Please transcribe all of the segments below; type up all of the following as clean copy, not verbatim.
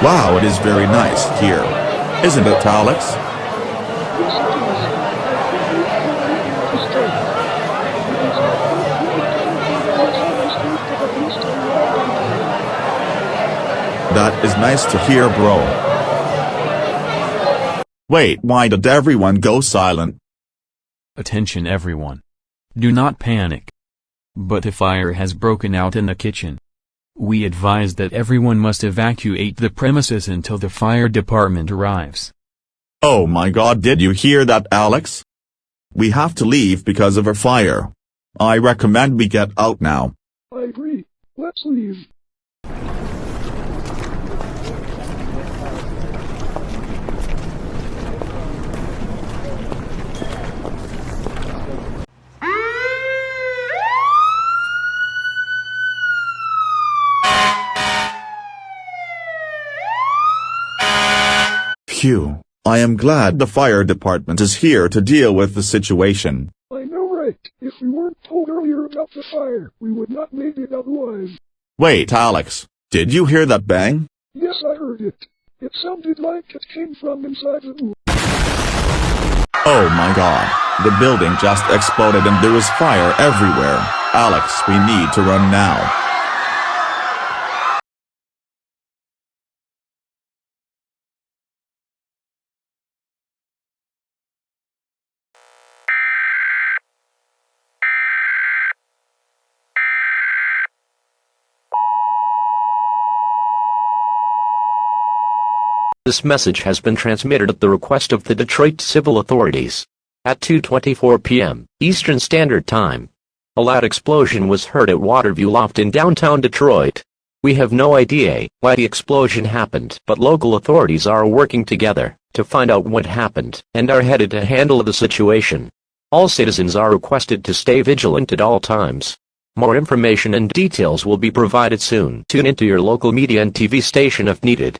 Wow, it is very nice here. Isn't it, Alex? Yes, it is. I can't wait for the street to at least arrive on time. That is nice to hear, bro. Wait, why did everyone go silent? Attention everyone. Do not panic. But a fire has broken out in the kitchen. We advise that everyone must evacuate the premises until the fire department arrives. Oh my god, did you hear that, Alex? We have to leave because of a fire. I recommend we get out now. I agree. Let's leave. Phew, I am glad the fire department is here to deal with the situation. I know, right? If we weren't told earlier about the fire, we would not make it out alive. Wait, Alex, did you hear that bang? Yes, I heard it. It sounded like it came from inside the room. Oh my god, the building just exploded and there is fire everywhere. Alex, we need to run now. This message has been transmitted at the request of the Detroit civil authorities. At 2:24 p.m. Eastern Standard Time, a loud explosion was heard at Waterview Loft in downtown Detroit. We have no idea why the explosion happened, but local authorities are working together to find out what happened and are headed to handle the situation. All citizens are requested to stay vigilant at all times. More information and details will be provided soon. Tune into your local media and TV station if needed.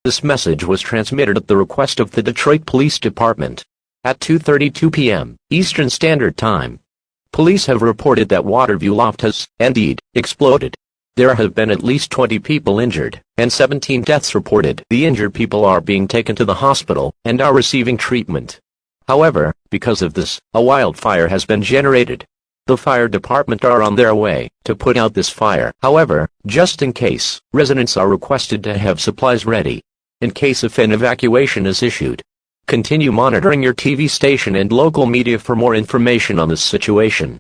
This message was transmitted at the request of the Detroit Police Department. At 2:32 p.m. Eastern Standard Time, police have reported that Waterview Loft has, indeed, exploded. There have been at least 20 people injured, and 17 deaths reported. The injured people are being taken to the hospital, and are receiving treatment. However, because of this, a wildfire has been generated. The fire department are on their way to put out this fire. However, just in case, residents are requested to have supplies ready in case if an evacuation is issued. Continue monitoring your TV station and local media for more information on this situation.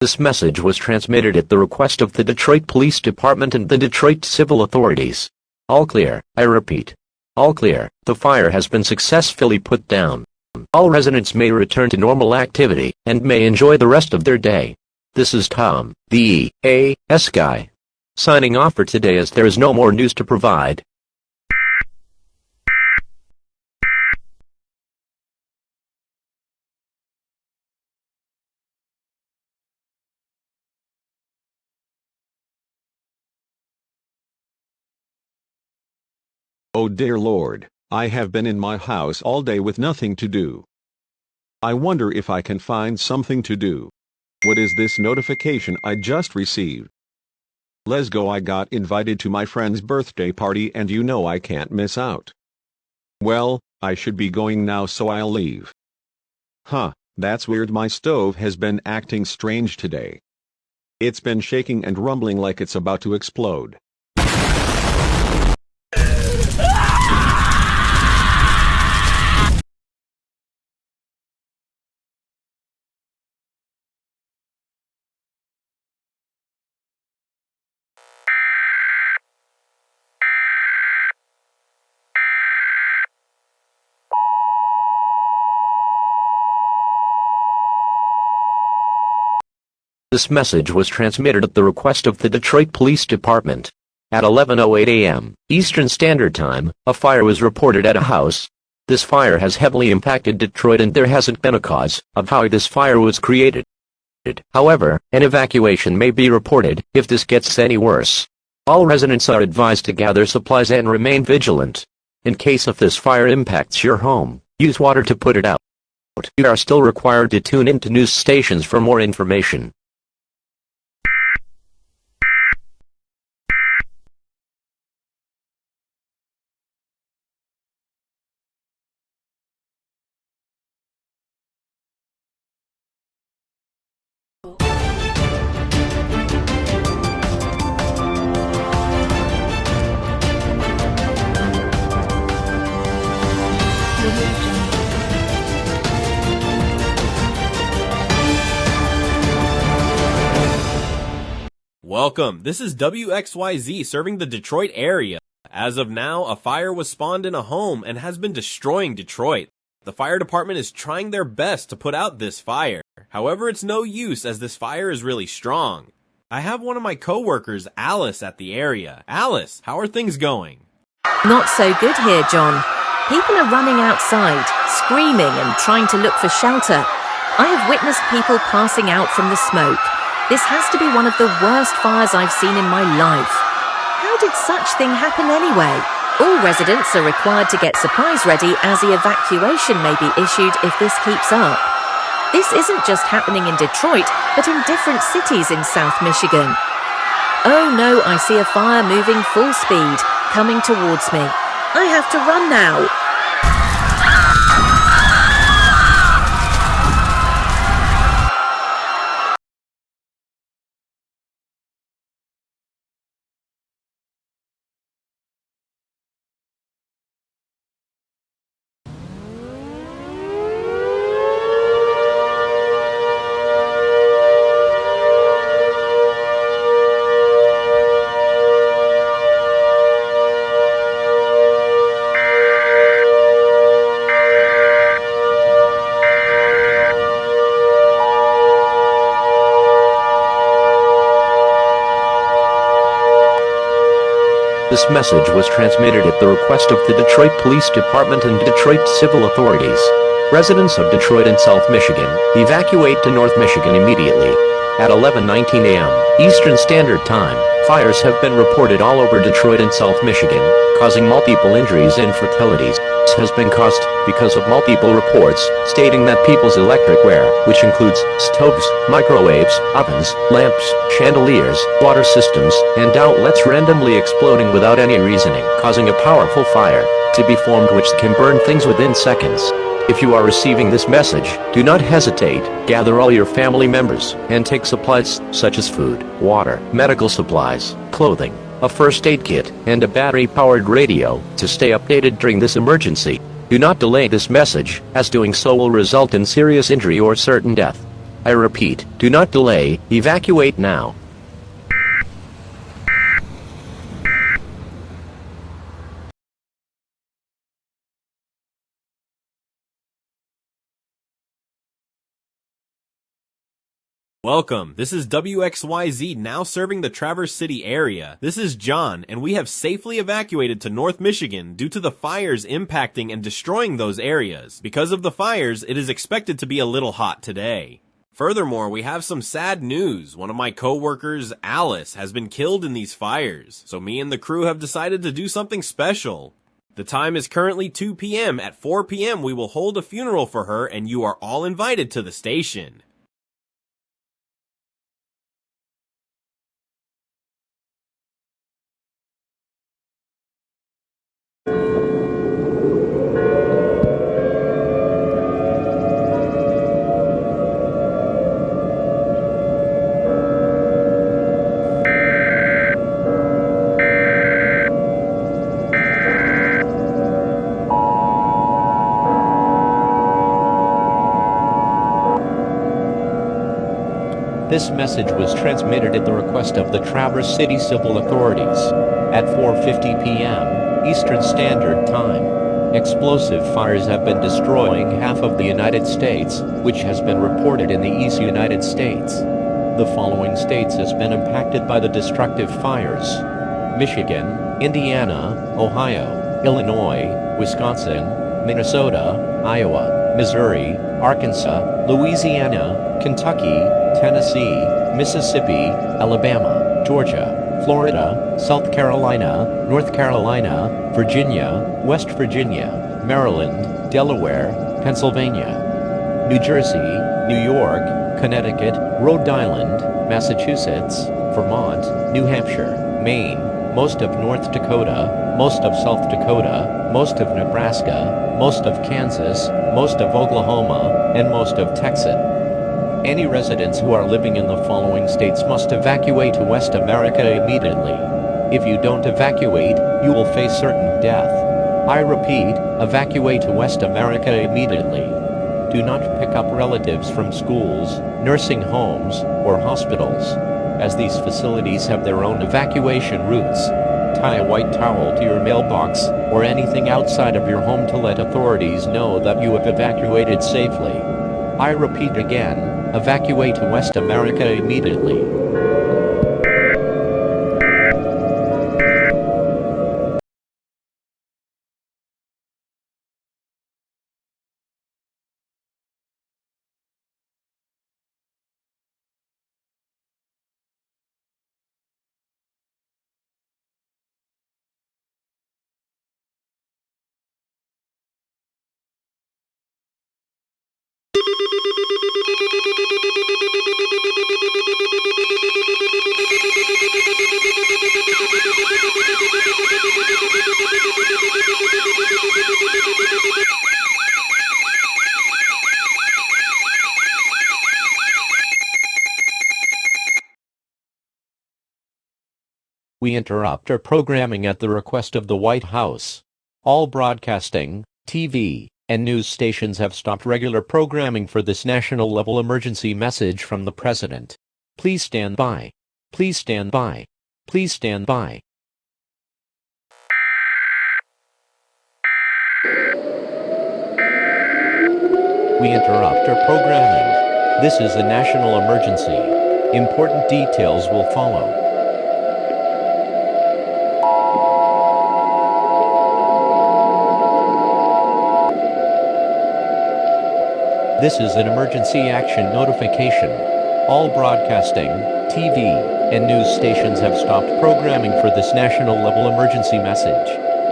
This message was transmitted at the request of the Detroit Police Department and the Detroit civil authorities. All clear, I repeat. All clear, the fire has been successfully put down. All residents may return to normal activity, and may enjoy the rest of their day. This is Tom, the EAS guy, signing off for today as there is no more news to provide. Oh dear Lord, I have been in my house all day with nothing to do. I wonder if I can find something to do. What is this notification I just received? Let's go, I got invited to my friend's birthday party and you know I can't miss out. Well, I should be going now so I'll leave. Huh, that's weird, my stove has been acting strange today. It's been shaking and rumbling like it's about to explode. This message was transmitted at the request of the Detroit Police Department. At 11:08 a.m. Eastern Standard Time, a fire was reported at a house. This fire has heavily impacted Detroit and there hasn't been a cause of how this fire was created. However, an evacuation may be reported if this gets any worse. All residents are advised to gather supplies and remain vigilant. In case if this fire impacts your home, use water to put it out. You are still required to tune into news stations for more information. Welcome, this is WXYZ serving the Detroit area. As of now, a fire was spawned in a home and has been destroying Detroit. The fire department is trying their best to put out this fire. However, it's no use as this fire is really strong. I have one of my coworkers, Alice, at the area. Alice, how are things going? Not so good here, John. People are running outside, screaming and trying to look for shelter. I have witnessed people passing out from the smoke. This has to be one of the worst fires I've seen in my life. How did such thing happen anyway? All residents are required to get supplies ready as the evacuation may be issued if this keeps up. This isn't just happening in Detroit, but in different cities in South Michigan. Oh no, I see a fire moving full speed, coming towards me. I have to run now. This message was transmitted at the request of the Detroit Police Department and Detroit civil authorities. Residents of Detroit and South Michigan, evacuate to North Michigan immediately. At 11:19 a.m. Eastern Standard Time, fires have been reported all over Detroit and South Michigan, causing multiple injuries and fatalities. This has been caused because of multiple reports stating that people's electricware, which includes stoves, microwaves, ovens, lamps, chandeliers, water systems, and outlets randomly exploding without any reasoning, causing a powerful fire to be formed which can burn things within seconds. If you are receiving this message, do not hesitate, gather all your family members, and take supplies such as food, water, medical supplies, clothing, a first aid kit, and a battery-powered radio to stay updated during this emergency. Do not delay this message, as doing so will result in serious injury or certain death. I repeat, do not delay, evacuate now. Welcome, this is WXYZ now serving the Traverse City area. This is John, and we have safely evacuated to North Michigan due to the fires impacting and destroying those areas. Because of the fires, it is expected to be a little hot today. Furthermore, we have some sad news. One of my coworkers, Alice, has been killed in these fires, so me and the crew have decided to do something special. The time is currently 2 p.m. At 4 p.m. we will hold a funeral for her, and you are all invited to the station. This message was transmitted at the request of the Traverse City civil authorities. At 4:50 p.m. Eastern Standard Time, explosive fires have been destroying half of the United States, which has been reported in the East United States. The following states has been impacted by the destructive fires: Michigan, Indiana, Ohio, Illinois, Wisconsin, Minnesota, Iowa, Missouri, Arkansas, Louisiana, Kentucky, Tennessee, Mississippi, Alabama, Georgia, Florida, South Carolina, North Carolina, Virginia, West Virginia, Maryland, Delaware, Pennsylvania, New Jersey, New York, Connecticut, Rhode Island, Massachusetts, Vermont, New Hampshire, Maine, most of North Dakota, most of South Dakota, most of Nebraska, most of Kansas, most of Oklahoma, and most of Texas. Any residents who are living in the following states must evacuate to West America immediately. If you don't evacuate, you will face certain death. I repeat, evacuate to West America immediately. Do not pick up relatives from schools, nursing homes, or hospitals, as these facilities have their own evacuation routes. Tie a white towel to your mailbox, or anything outside of your home to let authorities know that you have evacuated safely. I repeat again, evacuate to West America immediately. We interrupt our programming at the request of the White House. All broadcasting, TV, and news stations have stopped regular programming for this national-level emergency message from the President. Please stand by. Please stand by. Please stand by. We interrupt our programming. This is a national emergency. Important details will follow. This is an emergency action notification. All broadcasting, TV, and news stations have stopped programming for this national-level emergency message.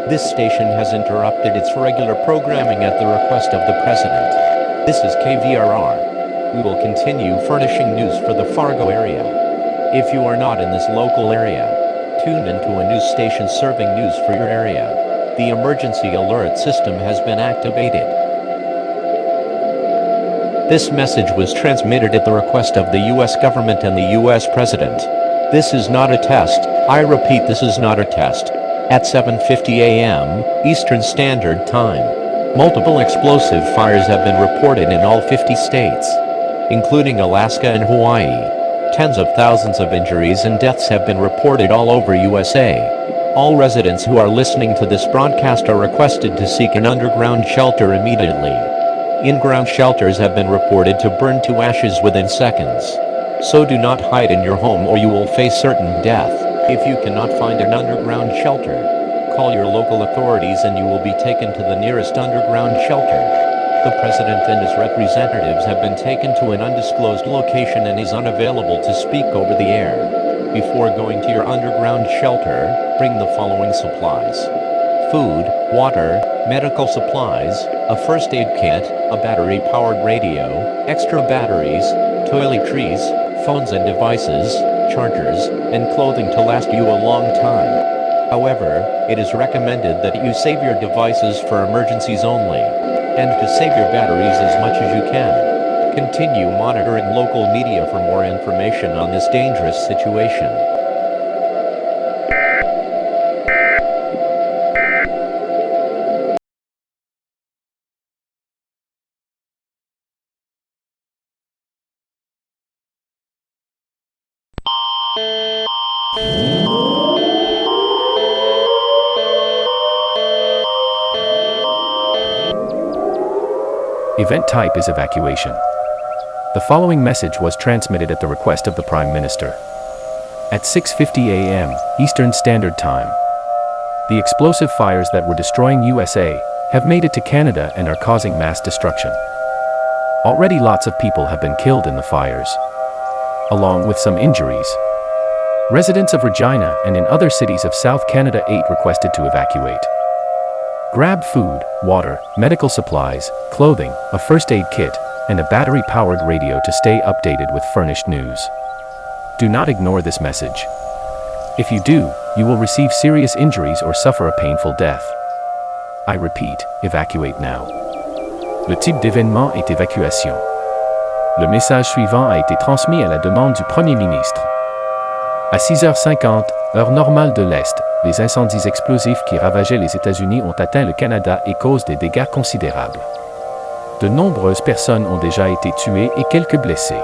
This station has interrupted its regular programming at the request of the President. This is KVRR. We will continue furnishing news for the Fargo area. If you are not in this local area, tune into a news station serving news for your area. The emergency alert system has been activated. This message was transmitted at the request of the U.S. government and the U.S. President. This is not a test. I repeat, this is not a test. At 7:50 a.m. Eastern Standard Time, multiple explosive fires have been reported in all 50 states, including Alaska and Hawaii. Tens of thousands of injuries and deaths have been reported all over USA. All residents who are listening to this broadcast are requested to seek an underground shelter immediately. In-ground shelters have been reported to burn to ashes within seconds. So do not hide in your home or you will face certain death. If you cannot find an underground shelter, call your local authorities and you will be taken to the nearest underground shelter. The President and his representatives have been taken to an undisclosed location and is unavailable to speak over the air. Before going to your underground shelter, bring the following supplies: food, water, medical supplies, a first aid kit, a battery-powered radio, extra batteries, toiletries, phones and devices, chargers, and clothing to last you a long time. However, it is recommended that you save your devices for emergencies only, and to save your batteries as much as you can. Continue monitoring local media for more information on this dangerous situation. Event type is evacuation. The following message was transmitted at the request of the Prime Minister. At 6:50 a.m. Eastern Standard Time. The explosive fires that were destroying USA have made it to Canada and are causing mass destruction. Already lots of people have been killed in the fires, along with some injuries. Residents of Regina and in other cities of South Canada 8 requested to evacuate. Grab food, water, medical supplies, clothing, a first aid kit, and a battery-powered radio to stay updated with furnished news. Do not ignore this message. If you do, you will receive serious injuries or suffer a painful death. I repeat, evacuate now. Le type d'événement est évacuation. Le message suivant a été transmis à la demande du Premier ministre. À 6h50, heure normale de l'Est, les incendies explosifs qui ravageaient les États-Unis ont atteint le Canada et causent des dégâts considérables. De nombreuses personnes ont déjà été tuées et quelques blessées.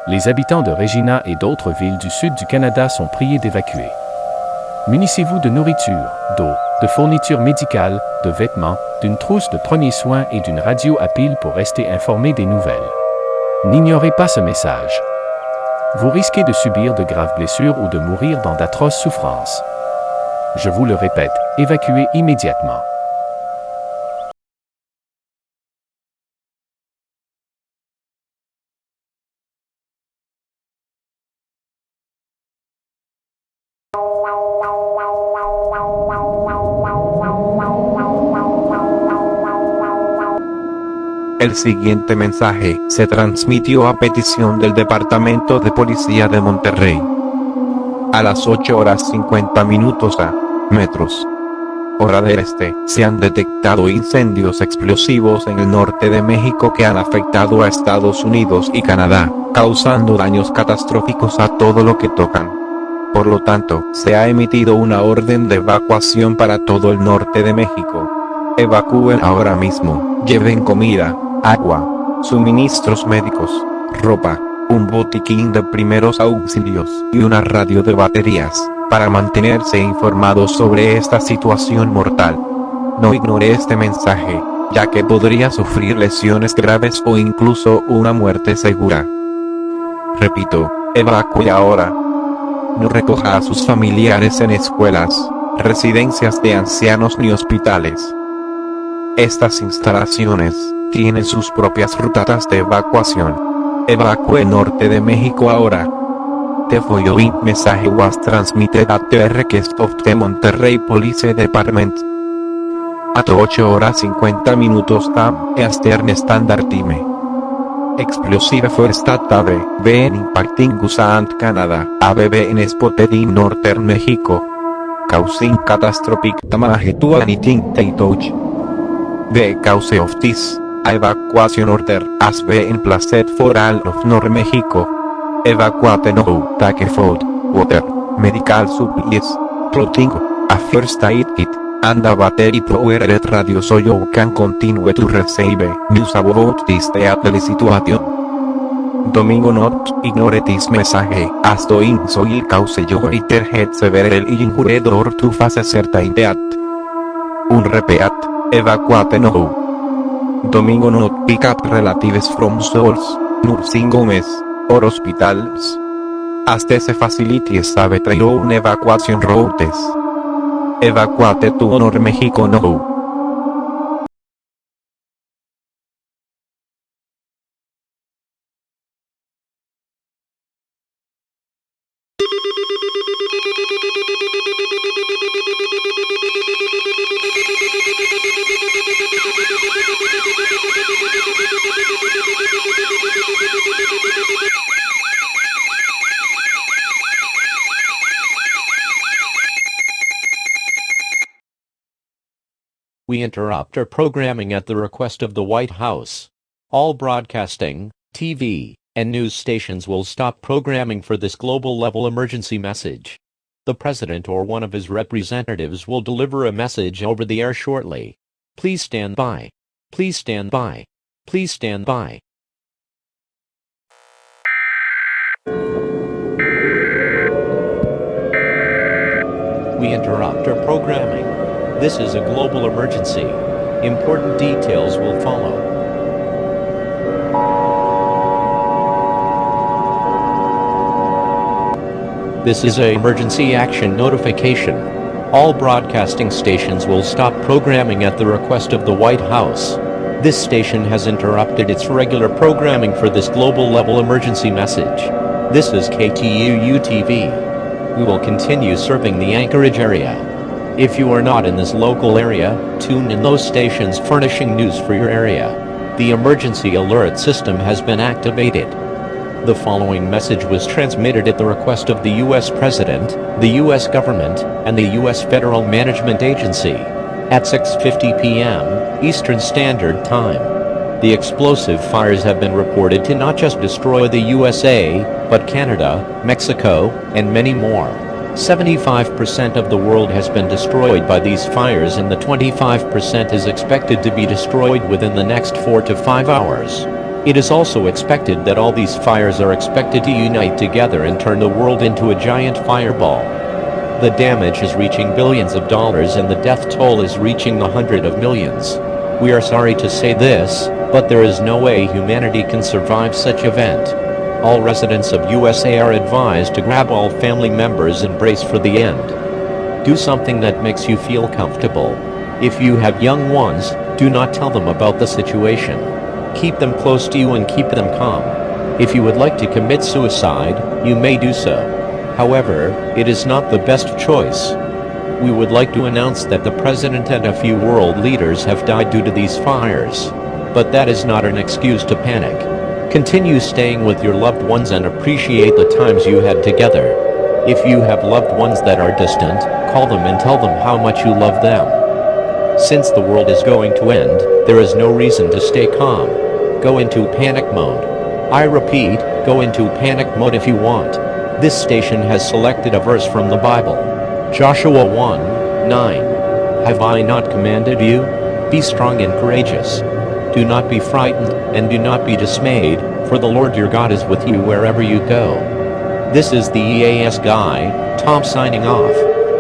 Les habitants de Regina et d'autres villes du sud du Canada sont priés d'évacuer. Munissez-vous de nourriture, d'eau, de fournitures médicales, de vêtements, d'une trousse de premiers soins et d'une radio à pile pour rester informé des nouvelles. N'ignorez pas ce message. Vous risquez de subir de graves blessures ou de mourir dans d'atroces souffrances. Je vous le répète, évacuez immédiatement. El siguiente mensaje se transmitió a petición del Departamento de Policía de Monterrey. A las 8:50 a.m. hora del este, se han detectado incendios explosivos en el norte de México que han afectado a Estados Unidos y Canadá, causando daños catastróficos a todo lo que tocan. Por lo tanto, se ha emitido una orden de evacuación para todo el norte de México. Evacúen ahora mismo, lleven comida, agua, suministros médicos, ropa, un botiquín de primeros auxilios y una radio de baterías, para mantenerse informados sobre esta situación mortal. No ignore este mensaje, ya que podría sufrir lesiones graves o incluso una muerte segura. Repito, evacúe ahora. No recoja a sus familiares en escuelas, residencias de ancianos ni hospitales. Estas instalaciones tienen sus propias rutas de evacuación. Evacúe norte de México ahora. The following message was transmitted at the request of the Monterrey Police Department. At 8:50 a.m. Eastern Standard Time. Explosive force that have been impacting USA and Canada have been spotted in northern Mexico, causing catastrophic damage to anything they touch. The cause of this evacuation order has been placed for all of North Mexico. Evacuate now. Take food, water, medical supplies, clothing, a first aid kit, and a battery powered radio so you can continue to receive news about this deadly situation. Domingo not ignore this message, as doing so will cause you greater head severely injured or to face certain death. Repeat, evacuate now. Domingo not pick up relatives from schools, nursing homes, or hospitals. As these facilities have their own evacuation routes. Evacuate to North Mexico now. We interrupt our programming at the request of the White House. All broadcasting, TV, and news stations will stop programming for this global-level emergency message. The President or one of his representatives will deliver a message over the air shortly. Please stand by. Please stand by. Please stand by. We interrupt our programming. This is a global emergency. Important details will follow. This is a emergency action notification. All broadcasting stations will stop programming at the request of the White House. This station has interrupted its regular programming for this global level emergency message. This is KTUU-TV. We will continue serving the Anchorage area. If you are not in this local area, tune in those stations furnishing news for your area. The emergency alert system has been activated. The following message was transmitted at the request of the U.S. President, the U.S. Government, and the U.S. Federal Management Agency. At 6:50 p.m. Eastern Standard Time. The explosive fires have been reported to not just destroy the USA, but Canada, Mexico, and many more. 75% of the world has been destroyed by these fires, and the 25% is expected to be destroyed within the next 4 to 5 hours. It is also expected that all these fires are expected to unite together and turn the world into a giant fireball. The damage is reaching billions of dollars and the death toll is reaching the hundreds of millions. We are sorry to say this, but there is no way humanity can survive such event. All residents of USA are advised to grab all family members and brace for the end. Do something that makes you feel comfortable. If you have young ones, do not tell them about the situation. Keep them close to you and keep them calm. If you would like to commit suicide, you may do so. However, it is not the best choice. We would like to announce that the President and a few world leaders have died due to these fires. But that is not an excuse to panic. Continue staying with your loved ones and appreciate the times you had together. If you have loved ones that are distant, call them and tell them how much you love them. Since the world is going to end, there is no reason to stay calm. Go into panic mode. I repeat, go into panic mode if you want. This station has selected a verse from the Bible. Joshua 1:9. Have I not commanded you? Be strong and courageous. Do not be frightened, and do not be dismayed, for the Lord your God is with you wherever you go. This is the EAS guy, Tom signing off.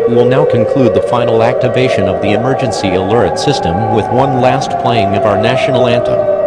We will now conclude the final activation of the emergency alert system with one last playing of our national anthem.